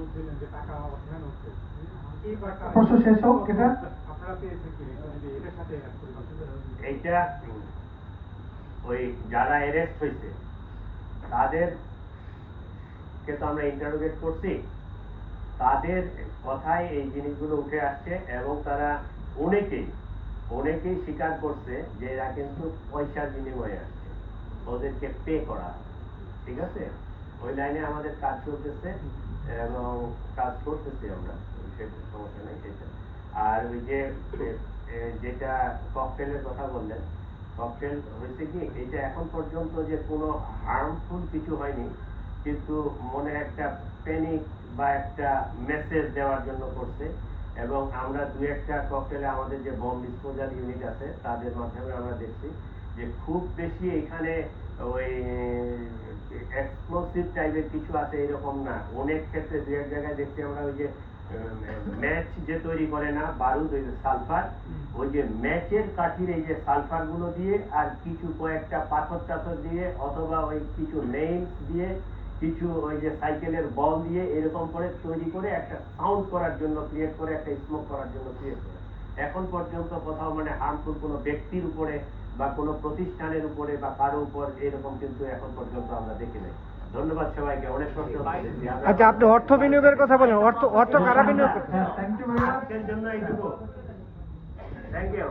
বলছিলেন যে টাকা অর্থায়ন হচ্ছে, এই টাকা প্রশ্ন শেষ হোক এটা। আপনারা পেয়েছেন কি যদি এটার সাথে অ্যাড করে এইটা ওই যারা অ্যারেস্ট হয়েছে তাদের কে তো আমরা ইন্টারোগেট করছি, তাদের কথায় এই জিনিসগুলো উঠে আসছে এবং তারা অনেকেই স্বীকার করছে যে এরা কিন্তু পয়সার বিনিময়ে আসছে, ওদেরকে পে করা, ঠিক আছে। ওই লাইনে আমাদের কাজ চলতেছে এবং কাজ করতেছি আমরা, সেটা সমস্যা নেই সেটা। আর ওই যে যেটা ককটেলের কথা বললেন, ককটেল হয়েছে কি, এটা এখন পর্যন্ত যে কোনো হার্মফুল কিছু হয়নি, কিন্তু মনে একটা প্যানিক বা একটা মেসেজ দেওয়ার জন্য করছে। এবং আমরা দু একটা ককটেলে আমাদের যে বম ডিসপোজাল ইউনিট আছে তাদের মাধ্যমে আমরা দেখছি যে খুব বেশি এখানে ওই এক্সপ্লোসিভ টাইপের কিছু আছে এরকম না। অনেক ক্ষেত্রে দু এক জায়গায় দেখছি আমরা ওই যে ম্যাচ যে তৈরি করে না বারুদ, ওই যে সালফার, ওই যে ম্যাচের কাঠির এই যে সালফার গুলো দিয়ে আর কিছু কয়েকটা পাথর টাথর দিয়ে অথবা ওই কিছু নেইলস দিয়ে কিছু ওই যে সাইকেলের বল দিয়ে এরকম করে তৈরি করে একটা সাউন্ড করার জন্য ক্রিয়েট করে, একটা স্মোক করার জন্য ক্রিয়েট করে। এখন পর্যন্ত কোথাও মানে হার্মফুল কোনো ব্যক্তির উপরে বা কোনো প্রতিষ্ঠানের উপরে বা কারো উপর এরকম কিন্তু এখন পর্যন্ত আমরা দেখি নাই। ধন্যবাদ সবাইকে, অনেক কষ্ট। আচ্ছা, আপনি অর্থ বিনিয়োগের কথা বলেন, অর্থ কারা বিনিয়োগ করছে? Thank you very much. জন্য এইটুকু, থ্যাংক ইউ।